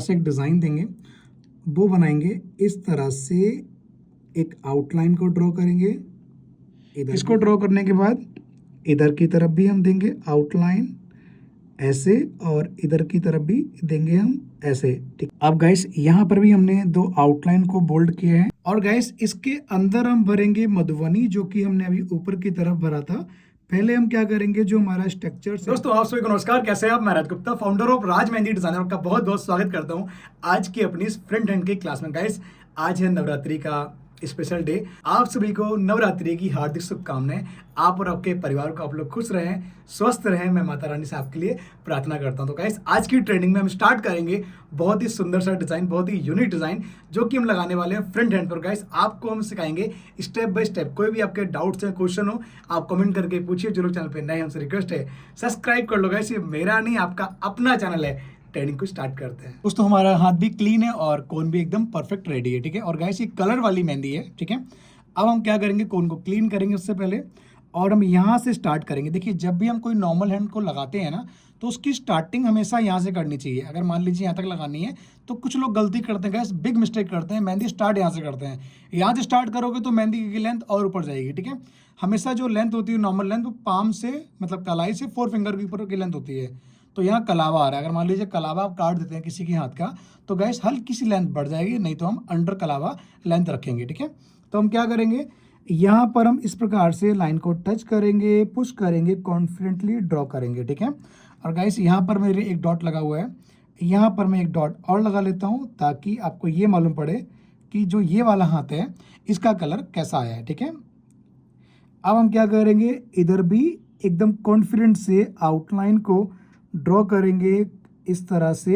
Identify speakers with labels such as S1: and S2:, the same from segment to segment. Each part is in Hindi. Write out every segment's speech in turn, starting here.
S1: से एक डिज़ाइन देंगे, वो बनाएंगे इस तरह से। एक आउटलाइन को ड्रॉ करेंगे, इसको ड्रॉ करने के बाद इधर की तरफ भी हम देंगे आउटलाइन ऐसे, और इधर की तरफ भी देंगे हम ऐसे। ठीक, अब गाइस यहाँ पर भी हमने दो आउटलाइन को बोल्ड किए हैं, और गाइस इसके अंदर हम भरेंगे मधुबनी, जो कि हमने अभी ऊपर की तरफ भरा था। पहले हम क्या करेंगे, जो हमारा स्ट्रक्चर। दोस्तों आप सभी को नमस्कार, कैसे हैं आप? मैं Raj Gupta, founder of Raj Mehndi designer, का बहुत बहुत स्वागत करता हूं आज की अपनी इस फ्रंट हैंड की क्लास में। गाइस आज है नवरात्रि का स्पेशल डे। आप सभी को नवरात्रि की हार्दिक शुभकामनाएं। आप और आपके परिवार को आप लोग खुश रहें, स्वस्थ रहें, मैं माता रानी से आपके लिए प्रार्थना करता हूं। तो गाइस आज की ट्रेनिंग में हम स्टार्ट करेंगे बहुत ही सुंदर सा डिजाइन, बहुत ही यूनिक डिजाइन जो कि हम लगाने वाले हैं फ्रंट हैंड पर। गाइस आपको हम सिखाएंगे स्टेप बाय स्टेप। कोई भी आपके डाउट्स हैं, क्वेश्चन हो, आप कमेंट करके पूछिए। जो लोग चैनल पे नए, हमसे रिक्वेस्ट है सब्सक्राइब कर लो गाइस, ये मेरा नहीं आपका अपना चैनल है। ट्रेनिंग को स्टार्ट करते हैं। दोस्तों हमारा हाथ भी क्लीन है और कोन भी एकदम परफेक्ट रेडी है। ठीक है, और गाइस ये कलर वाली मेहंदी है। ठीक है, अब हम क्या करेंगे, कोन को क्लीन करेंगे उससे पहले, और हम यहाँ से स्टार्ट करेंगे। देखिए जब भी हम कोई नॉर्मल हैंड को लगाते हैं ना, तो उसकी स्टार्टिंग हमेशा यहाँ से करनी चाहिए। अगर मान लीजिए यहाँ तक लगानी है, तो कुछ लोग गलती करते हैं गाइस, बिग मिस्टेक करते हैं, मेहंदी स्टार्ट यहाँ से करते हैं। यहाँ से स्टार्ट करोगे तो मेहंदी की लेंथ और ऊपर जाएगी। ठीक है, हमेशा जो लेंथ होती है नॉर्मल लेंथ, वो पाम से मतलब कलाई से 4 फिंगर के ऊपर की लेंथ होती है। तो यहाँ कलावा आ रहा है, अगर मान लीजिए कलावा आप काट देते हैं किसी के हाथ का, तो गैस हल्की सी लेंथ बढ़ जाएगी, नहीं तो हम अंडर कलावा लेंथ रखेंगे। ठीक है, तो हम क्या करेंगे, यहाँ पर हम इस प्रकार से लाइन को टच करेंगे, पुश करेंगे, कॉन्फिडेंटली ड्रॉ करेंगे। ठीक है, और गैस यहाँ पर मेरे एक डॉट लगा हुआ है, यहाँ पर मैं एक डॉट और लगा लेता हूँ ताकि आपको ये मालूम पड़े कि जो ये वाला हाथ है इसका कलर कैसा आया है। ठीक है, अब हम क्या करेंगे, इधर भी एकदम कॉन्फिडेंट से आउटलाइन को ड्रॉ करेंगे इस तरह से।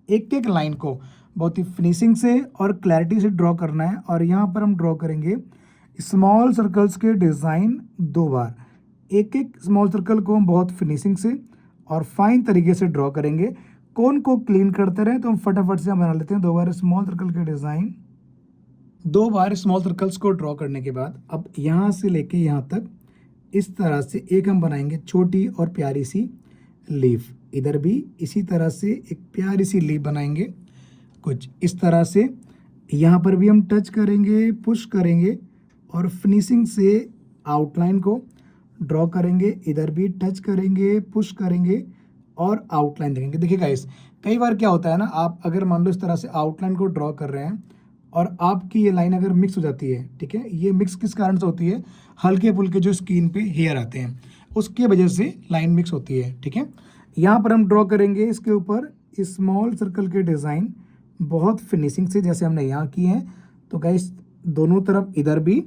S1: एक एक लाइन को बहुत ही फिनिशिंग से और क्लैरिटी से ड्रॉ करना है। और यहाँ पर हम ड्रॉ करेंगे स्मॉल सर्कल्स के डिज़ाइन 2 बार। एक एक स्मॉल सर्कल को हम बहुत फिनिशिंग से और फाइन तरीके से ड्रॉ करेंगे। कोन को क्लीन करते रहें तो हम फटाफट से बना लेते हैं 2 बार स्मॉल सर्कल के डिज़ाइन। 2 बार स्मॉल सर्कल्स को ड्रॉ करने के बाद अब यहाँ से लेके यहाँ तक इस तरह से एक हम बनाएंगे छोटी और प्यारी सी लीफ। इधर भी इसी तरह से एक प्यारी सी लीफ बनाएंगे कुछ इस तरह से। यहाँ पर भी हम टच करेंगे, पुश करेंगे और फिनिशिंग से आउटलाइन को ड्रॉ करेंगे। इधर भी टच करेंगे, पुश करेंगे और आउटलाइन देंगे। देखिए गाइस, कई बार क्या होता है ना, आप अगर मान लो इस तरह से आउटलाइन को ड्रॉ कर रहे हैं और आपकी ये लाइन अगर मिक्स हो जाती है, ठीक है, ये मिक्स किस कारण से होती है, हल्के फुल्के जो स्किन पे हेयर आते हैं उसके वजह से लाइन मिक्स होती है। ठीक है, यहाँ पर हम ड्रॉ करेंगे इसके ऊपर स्मॉल सर्कल के डिज़ाइन बहुत फिनिशिंग से, जैसे हमने यहाँ किए हैं। तो गाइस दोनों तरफ इधर भी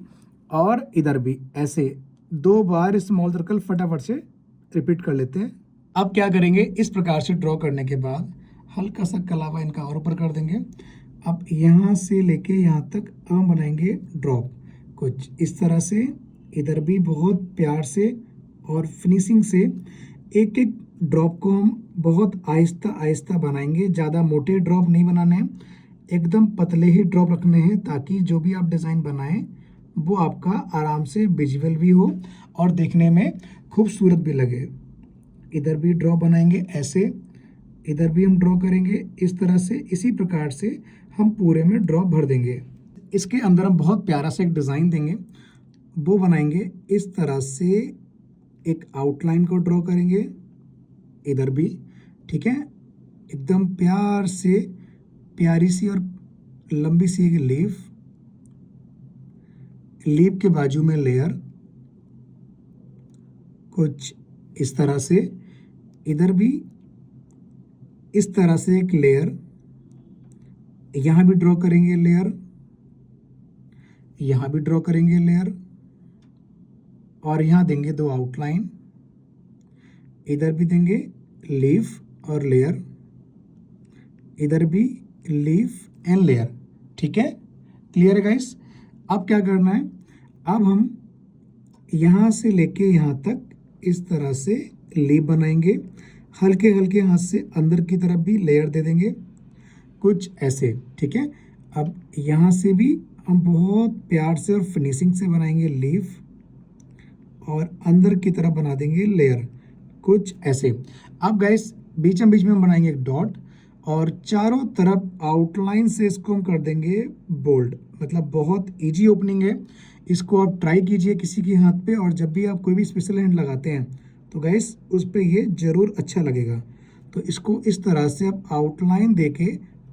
S1: और इधर भी ऐसे 2 बार स्मॉल सर्कल फटाफट से रिपीट कर लेते हैं। अब क्या करेंगे, इस प्रकार से ड्रॉ करने के बाद हल्का सा कलावा इनका और ऊपर कर देंगे। अब यहाँ से लेके यहाँ तक हम बनाएंगे ड्रॉप कुछ इस तरह से। इधर भी बहुत प्यार से और फिनिशिंग से एक एक ड्रॉप को हम बहुत आहिस्ता आहिस्ता बनाएंगे। ज़्यादा मोटे ड्रॉप नहीं बनाने हैं, एकदम पतले ही ड्रॉप रखने हैं ताकि जो भी आप डिज़ाइन बनाएं वो आपका आराम से विजुअल भी हो और देखने में खूबसूरत भी लगे। इधर भी ड्रॉप बनाएंगे ऐसे, इधर भी हम ड्रॉ करेंगे इस तरह से। इसी प्रकार से हम पूरे में ड्रॉप भर देंगे। इसके अंदर हम बहुत प्यारा सा एक डिज़ाइन देंगे, वो बनाएंगे इस तरह से। एक आउटलाइन को ड्रॉ करेंगे इधर भी, ठीक है, एकदम प्यार से प्यारी सी और लंबी सी एक लीफ, लीफ के बाजू में लेयर कुछ इस तरह से। इधर भी इस तरह से एक लेयर, यहाँ भी ड्रॉ करेंगे लेयर, यहाँ भी ड्रॉ करेंगे लेयर, और यहाँ देंगे 2 आउटलाइन। इधर भी देंगे लीफ और लेयर, इधर भी लीफ एंड लेयर। ठीक है, क्लियर है गाइस? अब क्या करना है, अब हम यहाँ से लेके यहाँ तक इस तरह से लीफ बनाएंगे। हल्के हल्के हाथ से अंदर की तरफ भी लेयर दे देंगे कुछ ऐसे। ठीक है, अब यहाँ से भी हम बहुत प्यार से और फिनिशिंग से बनाएंगे लीफ, और अंदर की तरफ बना देंगे लेयर कुछ ऐसे। अब गाइस बीच में हम बनाएंगे एक डॉट, और चारों तरफ आउटलाइन से इसको हम कर देंगे बोल्ड। मतलब बहुत इजी ओपनिंग है, इसको आप ट्राई कीजिए किसी के हाथ पे, और जब भी आप कोई भी स्पेशल हैंड लगाते हैं तो गाइस उस पर ये ज़रूर अच्छा लगेगा। तो इसको इस तरह से आप आउटलाइन देके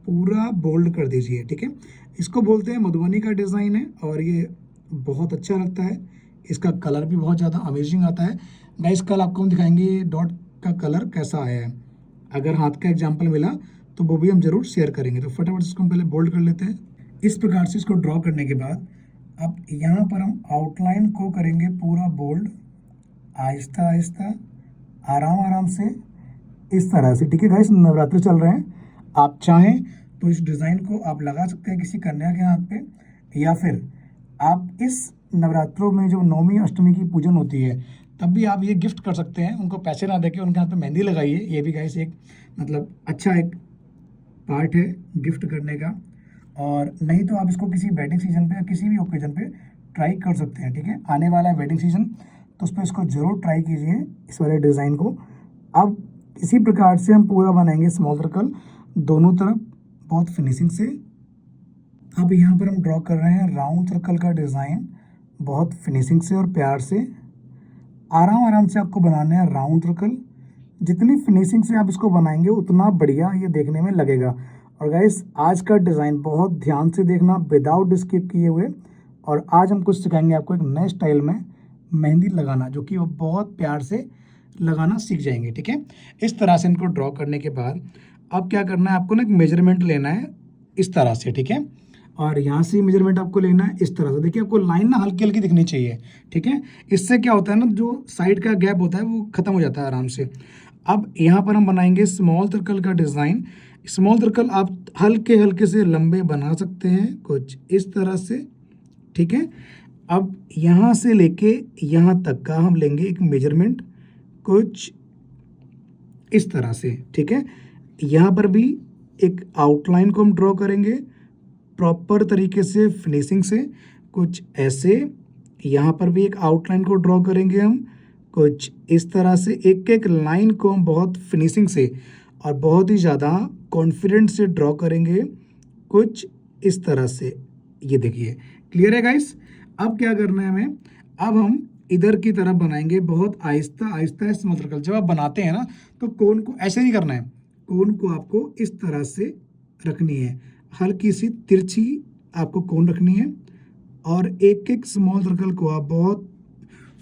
S1: पूरा बोल्ड कर दीजिए, ठीक है। इसको बोलते हैं मधुबनी का डिज़ाइन है, और ये बहुत अच्छा लगता है। इसका कलर भी बहुत ज़्यादा अमेजिंग आता है। गाइस कल आपको हम दिखाएंगे डॉट का कलर कैसा आया है, अगर हाथ का एग्जाम्पल मिला तो वो भी हम जरूर शेयर करेंगे। तो फटाफट इसको हम पहले बोल्ड कर लेते हैं। इस प्रकार से इसको ड्रॉ करने के बाद अब यहाँ पर हम आउटलाइन को करेंगे पूरा बोल्ड, आहिस्ता आहिस्ता, आराम आराम से, इस तरह से, ठीक है। गाइस नवरात्र चल रहे हैं, आप चाहें तो इस डिज़ाइन को आप लगा सकते हैं किसी कन्या के हाथ पे, या फिर आप इस नवरात्रों में जो नवमी अष्टमी की पूजन होती है तब भी आप ये गिफ्ट कर सकते हैं। उनको पैसे ना देके उनके हाथ पे मेहंदी लगाइए। ये भी गाइस एक मतलब अच्छा एक पार्ट है गिफ्ट करने का। और नहीं तो आप इसको किसी वेडिंग सीजन पे या किसी भी ओकेजन पे ट्राई कर सकते हैं, ठीक है। आने वाला है वेडिंग सीजन, तो उस पर इसको ज़रूर ट्राई कीजिए इस वाले डिज़ाइन को। अब इसी प्रकार से हम पूरा बनाएंगे स्मॉल सर्कल दोनों तरफ बहुत फिनिशिंग से। अब यहाँ पर हम ड्रॉ कर रहे हैं राउंड सर्कल का डिज़ाइन, बहुत फिनिशिंग से और प्यार से, आराम आराम से आपको बनाना है राउंड सर्कल। जितनी फिनिशिंग से आप इसको बनाएंगे उतना बढ़िया ये देखने में लगेगा। और गाइस आज का डिज़ाइन बहुत ध्यान से देखना, विदाउट स्किप किए हुए। और आज हम कुछ सिखाएंगे आपको एक नए स्टाइल में मेहंदी लगाना, जो कि वो बहुत प्यार से लगाना सीख जाएंगे, ठीक है। इस तरह से इनको ड्रॉ करने के बाद अब क्या करना है, आपको ना एक मेजरमेंट लेना है इस तरह से, ठीक है। और यहाँ से मेजरमेंट आपको लेना है इस तरह से। देखिए आपको लाइन ना हल्की हल्की दिखनी चाहिए, ठीक है। इससे क्या होता है ना, जो साइड का गैप होता है वो खत्म हो जाता है आराम से। अब यहाँ पर हम बनाएंगे स्मॉल सर्कल का डिज़ाइन। स्मॉल सर्कल आप हल्के हल्के से लंबे बना सकते हैं कुछ इस तरह से, ठीक है। अब यहाँ से लेके यहाँ तक का हम लेंगे एक मेजरमेंट कुछ इस तरह से, ठीक है। यहाँ पर भी एक आउटलाइन को हम ड्रॉ करेंगे प्रॉपर तरीके से, फिनिशिंग से, कुछ ऐसे। यहाँ पर भी एक आउटलाइन को ड्रॉ करेंगे हम कुछ इस तरह से। एक एक लाइन को हम बहुत फिनिशिंग से और बहुत ही ज़्यादा कॉन्फिडेंट से ड्रॉ करेंगे कुछ इस तरह से। ये देखिए क्लियर है गाइस। अब क्या करना है हमें, अब हम इधर की तरफ बनाएंगे बहुत आहिस्ता आहिस्ता स्मॉल सर्कल। जब आप बनाते हैं ना तो कोन को ऐसे नहीं करना है, कोन को आपको इस तरह से रखनी है, हल्की सी तिरछी आपको कोन रखनी है। और एक एक स्मॉल सर्कल को आप बहुत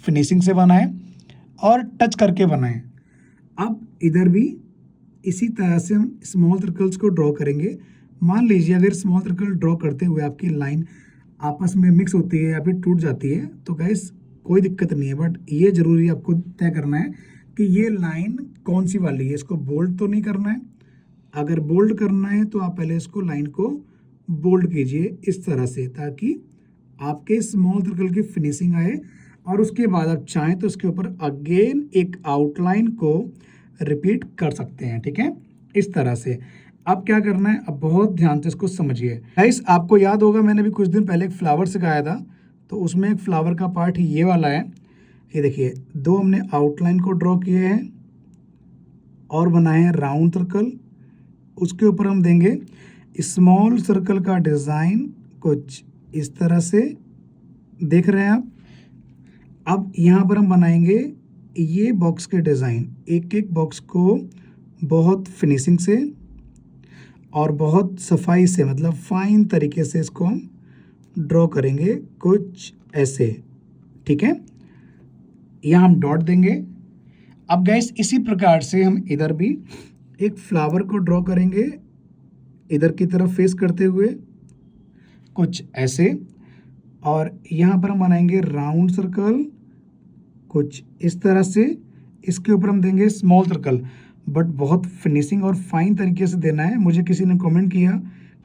S1: फिनिशिंग से बनाएं और टच करके बनाएं। अब इधर भी इसी तरह से हम स्मॉल सर्कल्स को ड्रॉ करेंगे। मान लीजिए अगर स्मॉल सर्कल ड्रॉ करते हुए आपकी लाइन आपस में मिक्स होती है या फिर टूट जाती है तो गाइस कोई दिक्कत नहीं है, बट ये ज़रूरी आपको तय करना है कि ये लाइन कौन सी वाली है। इसको बोल्ड तो नहीं करना है, अगर बोल्ड करना है तो आप पहले इसको लाइन को बोल्ड कीजिए इस तरह से, ताकि आपके स्मॉल सर्कल की फिनिशिंग आए। और उसके बाद आप चाहें तो इसके ऊपर अगेन एक आउटलाइन को रिपीट कर सकते हैं, ठीक है, इस तरह से। अब क्या करना है, अब बहुत ध्यान से इसको समझिए गाइस। आपको याद होगा मैंने भी कुछ दिन पहले एक फ्लावर सिखाया था, तो उसमें एक फ्लावर का पार्ट ये वाला है। ये देखिए दो हमने आउटलाइन को ड्रॉ किए हैं और बनाए हैं राउंड सर्कल। उसके ऊपर हम देंगे स्मॉल सर्कल का डिज़ाइन कुछ इस तरह से, देख रहे हैं आप। अब यहाँ पर हम बनाएंगे ये बॉक्स के डिज़ाइन, एक एक बॉक्स को बहुत फिनिशिंग से और बहुत सफाई से, मतलब फाइन तरीके से इसको हम ड्रॉ करेंगे कुछ ऐसे, ठीक है। यहाँ हम डॉट देंगे। अब गाइस इसी प्रकार से हम इधर भी एक फ्लावर को ड्रॉ करेंगे इधर की तरफ फेस करते हुए कुछ ऐसे। और यहाँ पर हम बनाएंगे राउंड सर्कल कुछ इस तरह से। इसके ऊपर हम देंगे स्मॉल सर्कल, बट बहुत फिनिशिंग और फाइन तरीके से देना है। मुझे किसी ने कमेंट किया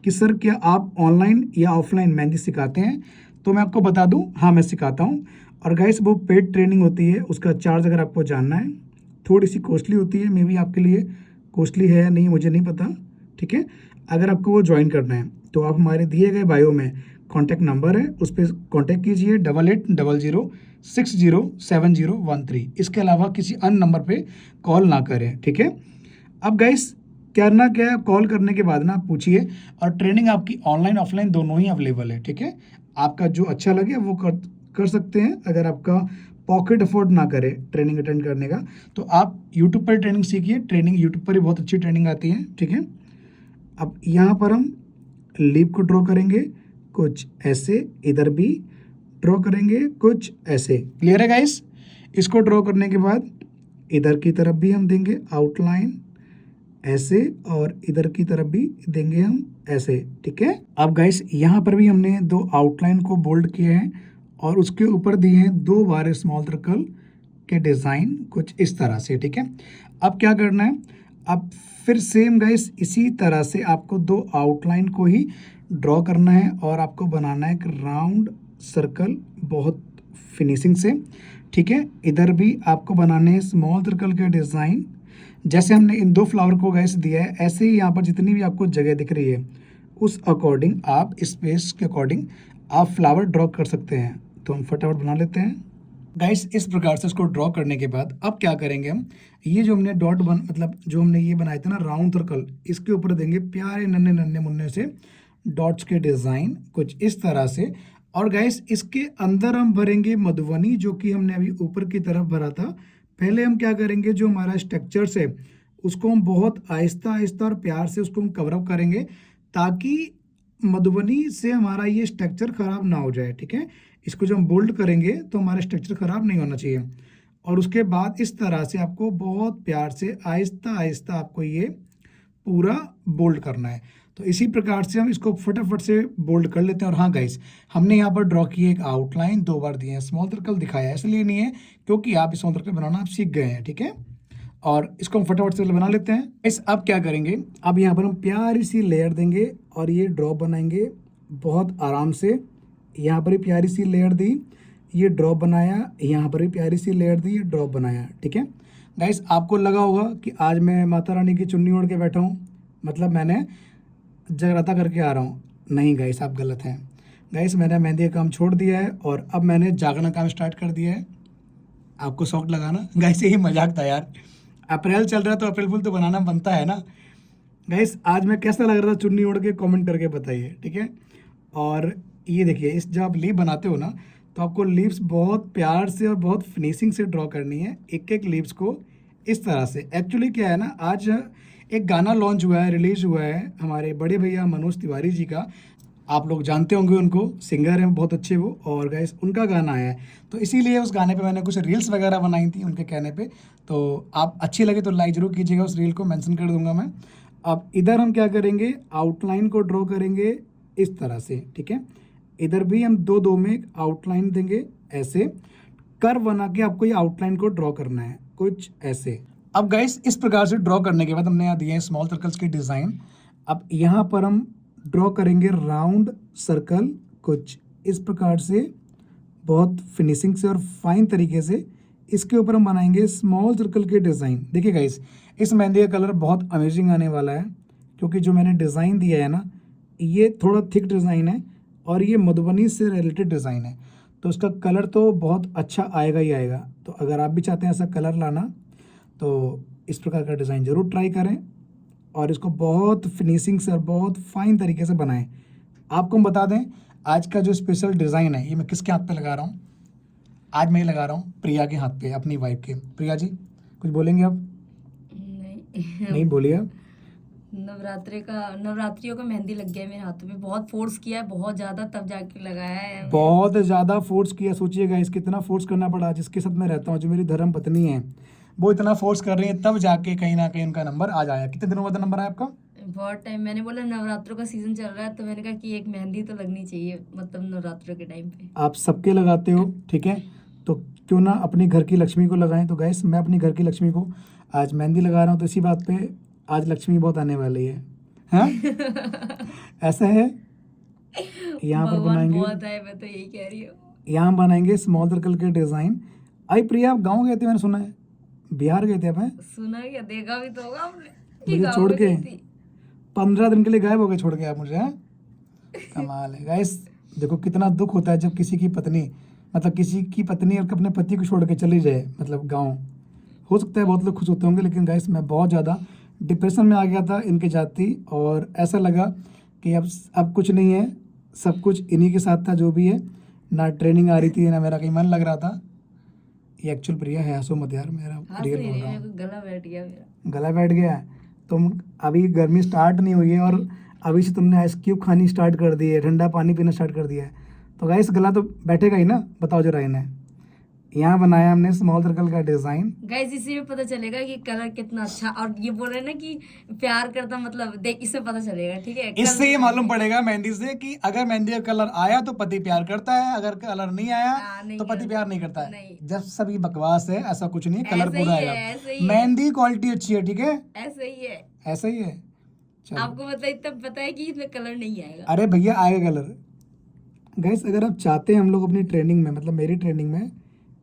S1: कि सर क्या आप ऑनलाइन या ऑफलाइन मेहंदी सिखाते हैं, तो मैं आपको बता दूं हाँ मैं सिखाता हूं। और गाइस वो पेड ट्रेनिंग होती है, उसका चार्ज अगर आपको जानना है थोड़ी सी कॉस्टली होती है, मे बी आपके लिए कॉस्टली है या नहीं मुझे नहीं पता, ठीक है। अगर आपको वो ज्वाइन करना है तो आप हमारे दिए गए बायो में कॉन्टैक्ट नंबर है उस पर कॉन्टैक्ट कीजिए 8800607013। इसके अलावा किसी अन्य नंबर पे कॉल ना करें, ठीक है। अब गाइस करना क्या है, कॉल करने के बाद ना आप पूछिए, और ट्रेनिंग आपकी ऑनलाइन ऑफलाइन दोनों ही अवेलेबल है, ठीक है। आपका जो अच्छा लगे वो कर सकते हैं। अगर आपका पॉकेट अफोर्ड ना करे ट्रेनिंग अटेंड करने का, तो आप यूट्यूब पर ट्रेनिंग सीखिए। ट्रेनिंग यूट्यूब पर ही बहुत अच्छी ट्रेनिंग आती है, ठीक है। अब यहाँ पर हम लीप को ड्रॉ करेंगे कुछ ऐसे, इधर भी ड्रॉ करेंगे कुछ ऐसे। क्लियर है गाइस? इसको ड्रॉ करने के बाद इधर की तरफ भी हम देंगे आउटलाइन ऐसे, और इधर की तरफ भी देंगे हम ऐसे, ठीक है। अब गाइस यहाँ पर भी हमने दो आउटलाइन को बोल्ड किए हैं, और उसके ऊपर दिए हैं दो बार स्मॉल सर्कल के डिज़ाइन कुछ इस तरह से, ठीक है। अब क्या करना है, अब फिर सेम गाइस इसी तरह से आपको दो आउटलाइन को ही ड्रॉ करना है, और आपको बनाना है एक राउंड सर्कल बहुत फिनिशिंग से, ठीक है। इधर भी आपको बनाने हैं स्मॉल सर्कल के डिज़ाइन, जैसे हमने इन दो फ्लावर को गैस दिया है, ऐसे ही यहाँ पर जितनी भी आपको जगह दिख रही है उस अकॉर्डिंग आप स्पेस के अकॉर्डिंग आप फ्लावर ड्रॉ कर सकते हैं। तो हम फटाफट बना लेते हैं गाइस। इस प्रकार से इसको ड्रॉ करने के बाद अब क्या करेंगे हम, ये जो हमने डॉट मतलब जो हमने ये बनाए थे ना राउंड सर्कल, इसके ऊपर देंगे प्यारे नन्हे नन्हे मुन्ने से डॉट्स के डिज़ाइन कुछ इस तरह से। और गाइस इसके अंदर हम भरेंगे मधुबनी, जो कि हमने अभी ऊपर की तरफ भरा था। पहले हम क्या करेंगे, जो हमारा स्ट्रक्चर्स है उसको हम बहुत आहिस्ता आहिस्ता और प्यार से उसको हम कवर अप करेंगे, ताकि मधुबनी से हमारा ये स्ट्रक्चर ख़राब ना हो जाए, ठीक है। इसको जब हम बोल्ड करेंगे तो हमारा स्ट्रक्चर ख़राब नहीं होना चाहिए। और उसके बाद इस तरह से आपको बहुत प्यार से आहिस्ता आहिस्ता आपको ये पूरा बोल्ड करना है। तो इसी प्रकार से हम इसको फटाफट से बोल्ड कर लेते हैं। और हाँ गाइस, हमने यहाँ पर ड्रॉ किए एक आउटलाइन, दो बार दिए हैं, स्मॉल सर्कल दिखाया है इसलिए नहीं है क्योंकि आप स्मॉल सर्कल बनाना आप सीख गए हैं, ठीक है। और इसको हम फटाफट से बना लेते हैं। इस अब क्या करेंगे, अब यहाँ पर हम प्यारी सी लेयर देंगे और ये ड्रॉप बनाएंगे बहुत आराम से। यहाँ पर भी प्यारी सी लेयर दी, ये ड्रॉप बनाया, यहाँ पर भी प्यारी सी लेयर दी, ये ड्रॉप बनाया, ठीक है। गाइस आपको लगा होगा कि आज मैं माता रानी की चुन्नी ओढ़ के बैठा हूँ, मतलब मैंने जगराता करके आ रहा हूँ। नहीं गाइस, आप गलत हैं। गाइस मैंने मेहंदी का काम छोड़ दिया है और अब मैंने जागना काम स्टार्ट कर दिया है। आपको शौक लगाना गाइस, यही मजाक था यार। अप्रैल चल रहा है तो अप्रैल फुल तो बनाना बनता है ना। गाइस आज मैं कैसा लग रहा था चुन्नी ओढ़ के, कमेंट करके बताइए, ठीक है। और ये देखिए, इस जब आप लीफ बनाते हो ना तो आपको लीव्स बहुत प्यार से और बहुत फिनिशिंग से ड्रॉ करनी है, एक एक लीव्स को इस तरह से। एक्चुअली क्या है ना, आज एक गाना लॉन्च हुआ है, रिलीज हुआ है हमारे बड़े भैया मनोज तिवारी जी का। आप लोग जानते होंगे उनको, सिंगर हैं बहुत अच्छे वो। और गाइस उनका गाना आया है, तो इसीलिए उस गाने पे मैंने कुछ रील्स वगैरह बनाई थी उनके कहने पे। तो आप अच्छी लगे तो लाइक ज़रूर कीजिएगा, उस रील को मेंशन कर दूंगा मैं। अब इधर हम क्या करेंगे, आउटलाइन को ड्रॉ करेंगे इस तरह से, ठीक है। इधर भी हम दो दो में आउटलाइन देंगे ऐसे, कर्व बना के आपको ये आउटलाइन को ड्रॉ करना है कुछ ऐसे। अब गाइस इस प्रकार से ड्रॉ करने के बाद हमने यहाँ दिए हैं स्मॉल सर्कल्स के डिज़ाइन। अब यहाँ पर हम ड्रॉ करेंगे राउंड सर्कल कुछ इस प्रकार से, बहुत फिनिशिंग से और फाइन तरीके से। इसके ऊपर हम बनाएंगे स्मॉल सर्कल के डिज़ाइन। देखिए गाइस, इस मेहंदी का कलर बहुत अमेजिंग आने वाला है, क्योंकि जो मैंने डिज़ाइन दिया है ना, ये थोड़ा थिक डिज़ाइन है और ये मधुबनी से रिलेटेड डिज़ाइन है, तो इसका कलर तो बहुत अच्छा आएगा ही आएगा। तो अगर आप भी चाहते हैं ऐसा कलर लाना तो इस प्रकार का डिज़ाइन ज़रूर ट्राई करें और इसको बहुत फिनिशिंग से और बहुत फाइन तरीके से बनाएं। आपको हम बता दें, आज का जो स्पेशल डिज़ाइन है ये मैं किसके हाथ पे लगा रहा हूँ, आज मैं ये लगा रहा हूँ प्रिया के हाथ पे, अपनी वाइफ के। प्रिया जी कुछ बोलेंगे आप? नहीं बोलिए आप।
S2: नवरात्रियों का मेहंदी लग गया है मेरे हाथों में, बहुत फोर्स किया है, बहुत ज़्यादा, तब जाके लगाया है।
S1: बहुत ज़्यादा फोर्स किया, सोचिएगा इस कितना फोर्स करना पड़ा। जिसके साथ मैं रहता हूँ, जो मेरी धर्म पत्नी है, वो इतना फोर्स कर रही है, तब जाके कहीं ना कहीं उनका नंबर आ जाएगा। कितने दिनों बाद नंबर आया आपका?
S2: बहुत टाइम। मैंने बोला नवरात्रों का सीजन चल रहा है, तो मैंने कहा कि एक मेहंदी तो लगनी चाहिए, मतलब नवरात्रों के टाइम पे।
S1: आप सबके लगाते हो, ठीक है, तो क्यों ना अपने घर की लक्ष्मी को लगाएं। तो गाइस मैं अपनी घर की लक्ष्मी को आज मेहंदी लगा रहा हूँ, तो इसी बात पे आज लक्ष्मी बहुत आने वाली है, हाँ? ऐसा है। यहाँ पर बनाएंगे,
S2: बहुत है, मैं तो यही कह रही हूँ।
S1: यहाँ बनाएंगे स्मॉल सर्कल के डिज़ाइन। आई प्रिया, आप गाँव गए थे मैंने सुना है, बिहार गए थे आप? हैं?
S2: सुना क्या, देखा भी तो होगा आपने कि
S1: मुझे
S2: गाँव
S1: छोड़
S2: में
S1: के
S2: गई थी।
S1: 15 दिन के लिए गायब हो गए छोड़ के आप मुझे, हैं? कमाल है गाइस। देखो कितना दुख होता है जब किसी की पत्नी, मतलब किसी की पत्नी और अपने पति को छोड़ के चली जाए, मतलब गाँव। हो सकता है बहुत लोग खुश होते होंगे, लेकिन गाइस मैं बहुत ज़्यादा डिप्रेशन में आ गया था इनके जाती, और ऐसा लगा कि अब कुछ नहीं है, सब कुछ इन्हीं के साथ था जो भी है। ना ट्रेनिंग आ रही थी, ना मेरा कहीं मन लग रहा था। ये एक्चुअल प्रिया है, हंसो मत यार, मेरा
S2: हंस
S1: रियल
S2: नहीं
S1: बोल
S2: रही,
S1: रहा
S2: मेरे
S1: हूँ।
S2: को गला बैठ गया मेरा।
S1: गला बैठ गया है। तुम अभी गर्मी स्टार्ट नहीं हुई है और अभी से तुमने आइस क्यूब खानी स्टार्ट कर दी है, ठंडा पानी पीना स्टार्ट कर दिया है, तो गाइस गला तो बैठेगा ही ना। बताओ जरा इन्हें। यहाँ बनाया हमने स्मॉल सर्कल का डिज़ाइन।
S2: गाइस इसी में पता चलेगा कि कलर कितना अच्छा, और ये बोल रहे हैं ना कि प्यार करता मतलब, देख इससे पता चलेगा, ठीक है।
S1: इससे ये मालूम पड़ेगा मेहंदी से कि अगर मेहंदी का कलर आया तो पति प्यार करता है, अगर कलर नहीं आया
S2: नहीं
S1: तो पति
S2: करता।
S1: प्यार नहीं करता है।
S2: नहीं,
S1: जब सब ये बकवास है, ऐसा कुछ नहीं है, कलर
S2: ऐसे
S1: पूरा
S2: ही है,
S1: आएगा।
S2: ऐसे ही है,
S1: मेहंदी क्वालिटी अच्छी है, ठीक है,
S2: ऐसे ही है।
S1: ऐसा ही है। चलो,
S2: आपको मतलब इतना पता है कि इसमें कलर नहीं आएगा।
S1: अरे भैया आएगा कलर। गैस अगर आप चाहते हैं हम लोग अपनी ट्रेनिंग में, मतलब मेरी ट्रेनिंग में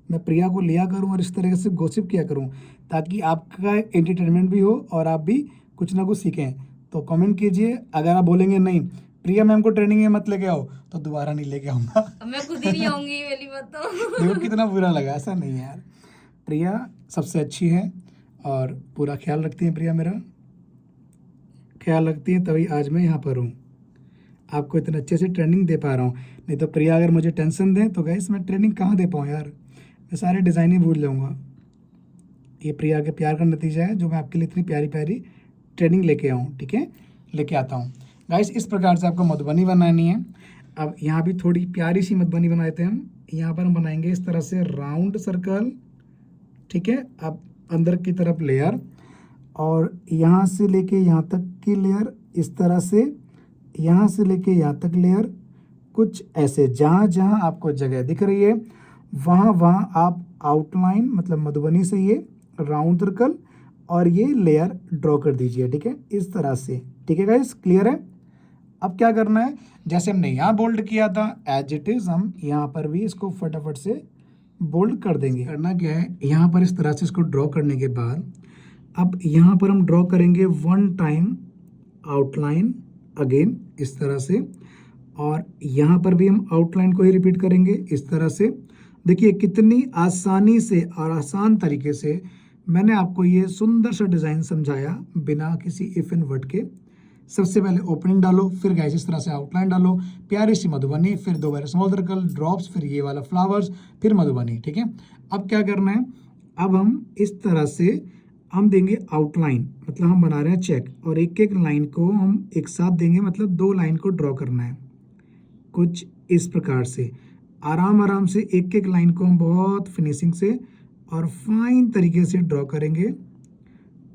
S1: मैं प्रिया को लिया करूं और इस तरह से गॉसिप किया करूं, ताकि आपका एंटरटेनमेंट भी हो और आप भी कुछ ना कुछ सीखें, तो कमेंट कीजिए। अगर आप बोलेंगे नहीं प्रिया मैम को ट्रेनिंग में मत लेके आओ, तो दोबारा नहीं लेके आऊँगा।
S2: अब मैं खुद ही नहीं आऊंगी, ये वाली बात तो।
S1: देखो कितना बुरा लगा, ऐसा नहीं है यार। प्रिया सबसे अच्छी है और पूरा ख्याल रखती है। प्रिया मेरा ख्याल रखती है, तभी आज मैं यहाँ पर हूँ, आपको इतने अच्छे से ट्रेनिंग दे पा रहा हूँ। नहीं तो प्रिया अगर मुझे टेंशन दें तो गाइस मैं ट्रेनिंग कहाँ दे पाऊँ यार, मैं सारे डिज़ाइन ही भूल जाऊँगा। ये प्रिया के प्यार का नतीजा है जो मैं आपके लिए इतनी प्यारी प्यारी ट्रेनिंग लेके आऊँ, ठीक है, लेके आता हूँ। गाइस इस प्रकार से आपको मधुबनी बनानी है। अब यहाँ भी थोड़ी प्यारी सी मधुबनी बनाए थे हम। यहाँ पर हम बनाएंगे इस तरह से राउंड सर्कल, ठीक है। अब अंदर की तरफ लेयर, और यहाँ से लेके यहाँ तक की लेयर इस तरह से, यहाँ से लेके यहाँ तक लेयर, कुछ ऐसे। जहाँ जहाँ आपको जगह दिख रही है वहाँ वहाँ आप आउटलाइन मतलब मधुबनी से ये राउंड सर्कल और ये लेयर ड्रॉ कर दीजिए, ठीक है, इस तरह से। ठीक है गाइस, क्लियर है। अब क्या करना है, जैसे हमने यहाँ बोल्ड किया था एज इट इज़ हम यहाँ पर भी इसको फटाफट से बोल्ड कर देंगे। करना क्या है, यहाँ पर इस तरह से इसको ड्रॉ करने के बाद अब यहाँ पर हम ड्रॉ करेंगे वन टाइम आउटलाइन अगेन इस तरह से, और यहाँ पर भी हम आउटलाइन को ही रिपीट करेंगे इस तरह से। देखिए कितनी आसानी से और आसान तरीके से मैंने आपको ये सुंदर सा डिज़ाइन समझाया बिना किसी इफ एंड वर्ड के। सबसे पहले ओपनिंग डालो, फिर गाइस इस तरह से आउटलाइन डालो, प्यारी सी मधुबनी, फिर दो बार स्मॉल सर्कल ड्रॉप्स, फिर ये वाला फ्लावर्स, फिर मधुबनी, ठीक है। अब क्या करना है, अब हम इस तरह से हम देंगे आउटलाइन, मतलब हम बना रहे हैं चेक, और एक एक लाइन को हम एक साथ देंगे, मतलब दो लाइन को ड्रॉ करना है कुछ इस प्रकार से। आराम आराम से एक एक लाइन को हम बहुत फिनिशिंग से और फाइन तरीके से ड्रॉ करेंगे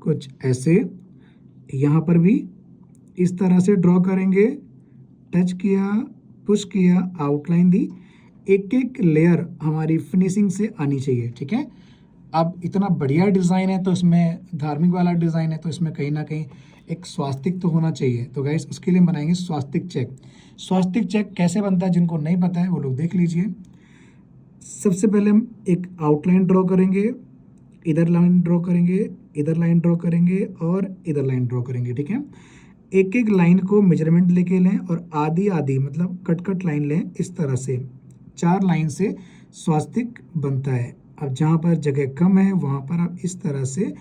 S1: कुछ ऐसे। यहाँ पर भी इस तरह से ड्रॉ करेंगे, टच किया, पुश किया, आउटलाइन दी, एक एक लेयर हमारी फिनिशिंग से आनी चाहिए, ठीक है। अब इतना बढ़िया डिज़ाइन है तो इसमें धार्मिक वाला डिज़ाइन है तो इसमें कहीं ना कहीं एक स्वास्तिक तो होना चाहिए। तो गाइस उसके लिए हम बनाएंगे स्वास्तिक चेक। स्वास्तिक चेक कैसे बनता है, जिनको नहीं पता है वो लोग देख लीजिए। सबसे पहले हम एक आउटलाइन ड्रॉ करेंगे, इधर लाइन ड्रॉ करेंगे, इधर लाइन ड्रॉ करेंगे और इधर लाइन ड्रॉ करेंगे, ठीक है। एक एक लाइन को मेजरमेंट लेके लें और आधी आधी मतलब कट कट लाइन लें इस तरह से। 4 लाइन से स्वास्तिक बनता है। अब जहाँ पर जगह कम है वहाँ पर आप इस तरह से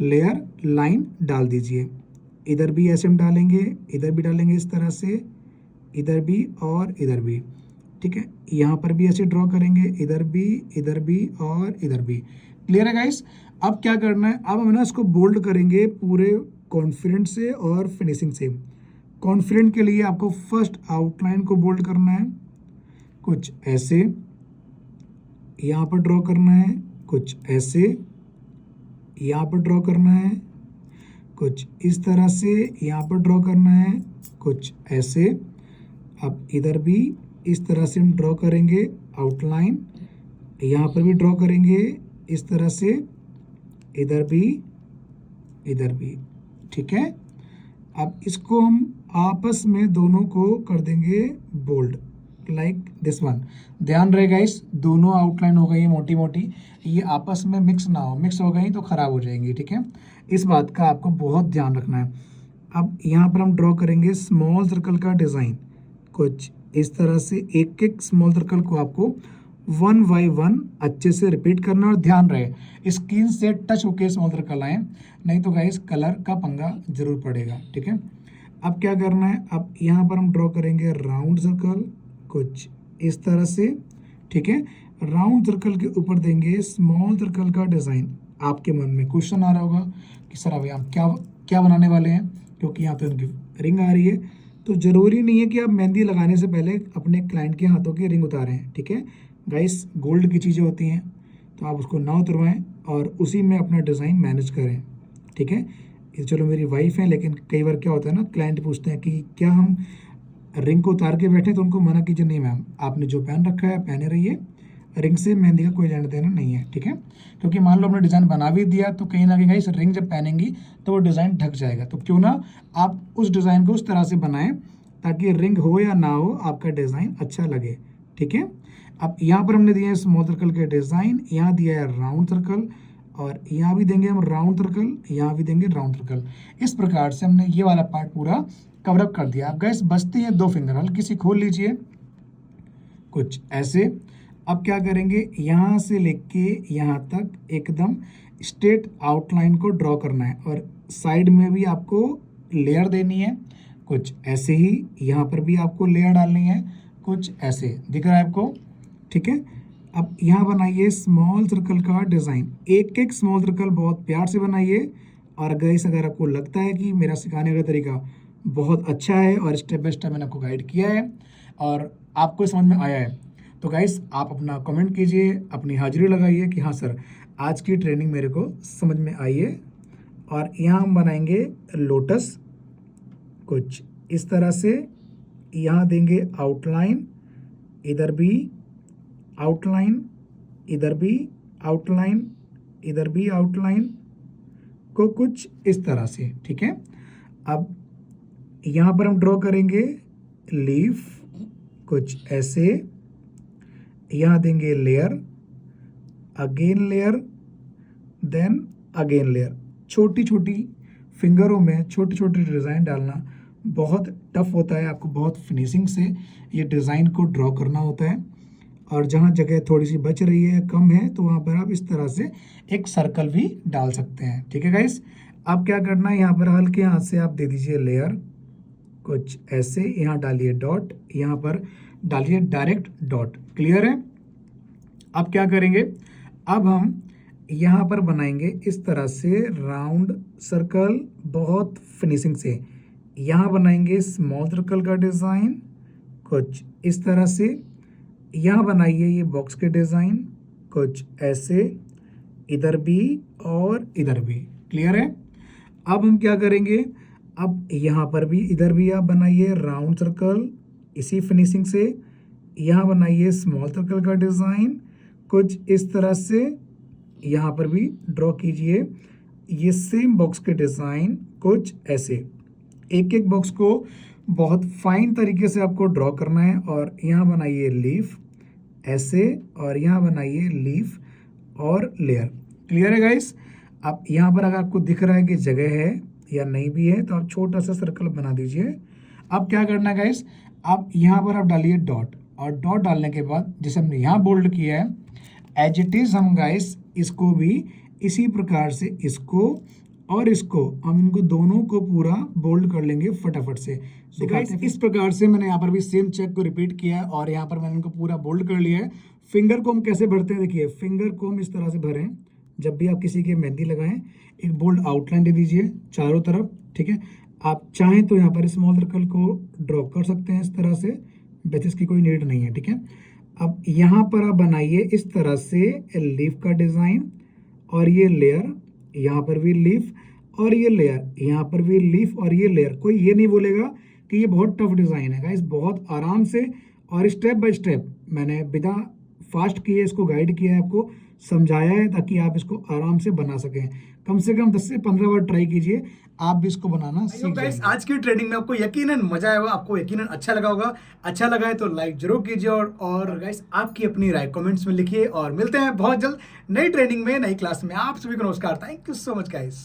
S1: लेयर लाइन डाल दीजिए। इधर भी ऐसे हम डालेंगे, इधर भी डालेंगे इस तरह से, इधर भी और इधर भी, ठीक है। यहाँ पर भी ऐसे ड्रॉ करेंगे, इधर भी और इधर भी। क्लियर है गाइस। अब क्या करना है, अब हम ना इसको बोल्ड करेंगे पूरे कॉन्फिडेंट से और फिनिशिंग से। कॉन्फिडेंट के लिए आपको फर्स्ट आउटलाइन को बोल्ड करना है कुछ ऐसे, यहाँ पर ड्रॉ करना है कुछ ऐसे, यहाँ पर ड्रॉ करना है कुछ इस तरह से, यहाँ पर ड्रॉ करना है कुछ ऐसे। अब इधर भी इस तरह से हम ड्रॉ करेंगे आउटलाइन, यहाँ पर भी ड्रॉ करेंगे इस तरह से, इधर भी, ठीक है। अब इसको हम आपस में दोनों को कर देंगे बोल्ड लाइक दिस वन। ध्यान रहे गाइस, दोनों आउटलाइन हो गई मोटी मोटी, ये आपस में मिक्स ना हो, मिक्स हो गई तो ख़राब हो जाएंगी, ठीक है। इस बात का आपको बहुत ध्यान रखना है। अब यहाँ पर हम ड्रॉ करेंगे स्मॉल सर्कल का डिज़ाइन कुछ इस तरह से। एक एक स्मॉल सर्कल को आपको 1 बाय 1 अच्छे से रिपीट करना, और ध्यान रहे स्क्रीन से टच होके स्मॉल सर्कल आए। नहीं तो गाइस कलर का पंगा जरूर पड़ेगा, ठीक है। अब क्या करना है, अब यहाँ पर हम ड्रॉ करेंगे राउंड सर्कल कुछ इस तरह से, ठीक है। राउंड सर्कल के ऊपर देंगे स्मॉल सर्कल का डिज़ाइन। आपके मन में क्वेश्चन आ रहा होगा कि सर अभी हम क्या क्या बनाने वाले हैं, क्योंकि यहाँ पे उनकी रिंग आ रही है। तो ज़रूरी नहीं है कि आप मेहंदी लगाने से पहले अपने क्लाइंट के हाथों की रिंग उतारें, ठीक है। गाइस गोल्ड की चीज़ें होती हैं तो आप उसको ना उतरवाएं और उसी में अपना डिज़ाइन मैनेज करें, ठीक है। ये चलो मेरी वाइफ है, लेकिन कई बार क्या होता है ना, क्लाइंट पूछते हैं कि क्या हम रिंग को उतार के बैठे, तो उनको मना कीजिए नहीं मैम, आपने जो पहन रखा है पहने रहिए, रिंग से मेहंदी का कोई लेना देना नहीं है, ठीक है। क्योंकि मान लो आपने डिज़ाइन बना भी दिया तो कहीं ना कहीं इस रिंग जब पहनेंगी तो वो डिज़ाइन ढक जाएगा। तो क्यों ना आप उस डिज़ाइन को उस तरह से बनाएं ताकि रिंग हो या ना हो आपका डिज़ाइन अच्छा लगे, ठीक है। अब यहाँ पर हमने दिया है स्मॉल सर्कल के डिज़ाइन, यहाँ दिया है राउंड सर्कल, और यहाँ भी देंगे हम राउंड सर्कल, यहाँ भी देंगे राउंड सर्कल। इस प्रकार से हमने ये वाला पार्ट पूरा कवरअप कर दिया। अब गैस बचती है 2 फिंगर, हल्की सी खोल लीजिए कुछ ऐसे। अब क्या करेंगे, यहाँ से लेके यहाँ तक एकदम स्ट्रेट आउटलाइन को ड्रॉ करना है, और साइड में भी आपको लेयर देनी है कुछ ऐसे ही, यहाँ पर भी आपको लेयर डालनी है कुछ ऐसे, दिख रहा है आपको, ठीक है। अब यहाँ बनाइए स्मॉल सर्कल का डिज़ाइन, एक एक स्मॉल सर्कल बहुत प्यार से बनाइए। और गाइस अगर आपको लगता है कि मेरा सिखाने का तरीका बहुत अच्छा है और स्टेप बाय स्टेप मैंने आपको गाइड किया है और आपको समझ में आया है, तो गाइस आप अपना कमेंट कीजिए, अपनी हाजिरी लगाइए कि हाँ सर आज की ट्रेनिंग मेरे को समझ में आई है। और यहाँ हम बनाएंगे लोटस कुछ इस तरह से, यहाँ देंगे आउटलाइन, इधर भी आउटलाइन, इधर भी आउटलाइन, इधर भी आउटलाइन को कुछ इस तरह से, ठीक है। अब यहाँ पर हम ड्रॉ करेंगे लीफ कुछ ऐसे, यहाँ देंगे layer, again layer, then again layer. छोटी छोटी फिंगरों में छोटे छोटे डिज़ाइन डालना बहुत टफ होता है, आपको बहुत फिनिशिंग से ये डिज़ाइन को ड्रॉ करना होता है। और जहाँ जगह थोड़ी सी बच रही है, कम है, तो वहाँ पर आप इस तरह से एक सर्कल भी डाल सकते हैं, ठीक है गाइस। अब क्या करना है, यहाँ पर हल्के हाथ से आप दे दीजिए लेयर कुछ ऐसे, यहाँ डालिए डॉट, यहाँ पर डालिए डायरेक्ट डॉट, क्लियर है। अब क्या करेंगे, अब हम यहाँ पर बनाएंगे इस तरह से राउंड सर्कल बहुत फिनिशिंग से। यहाँ बनाएंगे स्मॉल सर्कल का डिज़ाइन कुछ इस तरह से, यहाँ बनाइए ये बॉक्स के डिज़ाइन कुछ ऐसे, इधर भी और इधर भी, क्लियर है। अब हम क्या करेंगे, अब यहाँ पर भी इधर भी आप बनाइए राउंड सर्कल इसी फिनिशिंग से, यहाँ बनाइए स्मॉल सर्कल का डिज़ाइन कुछ इस तरह से, यहाँ पर भी ड्रॉ कीजिए ये सेम बॉक्स के डिज़ाइन कुछ ऐसे। एक एक बॉक्स को बहुत फाइन तरीके से आपको ड्रॉ करना है। और यहाँ बनाइए लीफ ऐसे, और यहाँ बनाइए लीफ और लेयर, क्लियर है गाइस। अब यहाँ पर अगर आपको दिख रहा है कि जगह है या नहीं भी है, तो आप छोटा सा सर्कल बना दीजिए। अब क्या करना है गाइस, अब यहाँ पर आप डालिए डॉट, और डॉट डालने के बाद जैसे हमने यहाँ बोल्ड किया है, एज इट इज़ हम गाइस इसको भी इसी प्रकार से इसको और इसको हम इनको दोनों को पूरा बोल्ड कर लेंगे फटाफट से। तो गाइस इस प्रकार से मैंने यहाँ पर भी सेम चेक को रिपीट किया है और यहाँ पर मैंने इनको पूरा बोल्ड कर लिया है। फिंगर को हम कैसे भरते हैं, देखिए फिंगर को हम इस तरह से भरें, जब भी आप किसी के मेहंदी लगाएं एक बोल्ड आउटलाइन दे दीजिए चारों तरफ, ठीक है। आप चाहें तो यहाँ पर स्मॉल सर्कल को ड्रॉ कर सकते हैं इस तरह से, वैसे इसकी कोई नीड नहीं है, ठीक है। अब यहाँ पर आप बनाइए इस तरह से लीफ का डिज़ाइन, और ये लेयर, यहाँ पर भी लीफ और ये लेयर, यहाँ पर भी लीफ और ये लेयर। कोई ये नहीं बोलेगा कि ये बहुत टफ डिज़ाइन है गाइस, बहुत आराम से और स्टेप बाय स्टेप मैंने बिना फास्ट किए इसको गाइड किया है, आपको समझाया है ताकि आप इसको आराम से बना सकें। कम से कम 10 से 15 बार ट्राई कीजिए, आप भी इसको बनाना सीख जाएंगे। आज की ट्रेनिंग में आपको यकीनन मजा आया होगा, आपको यकीनन अच्छा लगा होगा। अच्छा लगा है तो लाइक जरूर कीजिए, और गाइस आपकी अपनी राय कमेंट्स में लिखिए, और मिलते हैं बहुत जल्द नई ट्रेनिंग में, नई क्लास में। आप सभी को नमस्कार, thank you so much guys.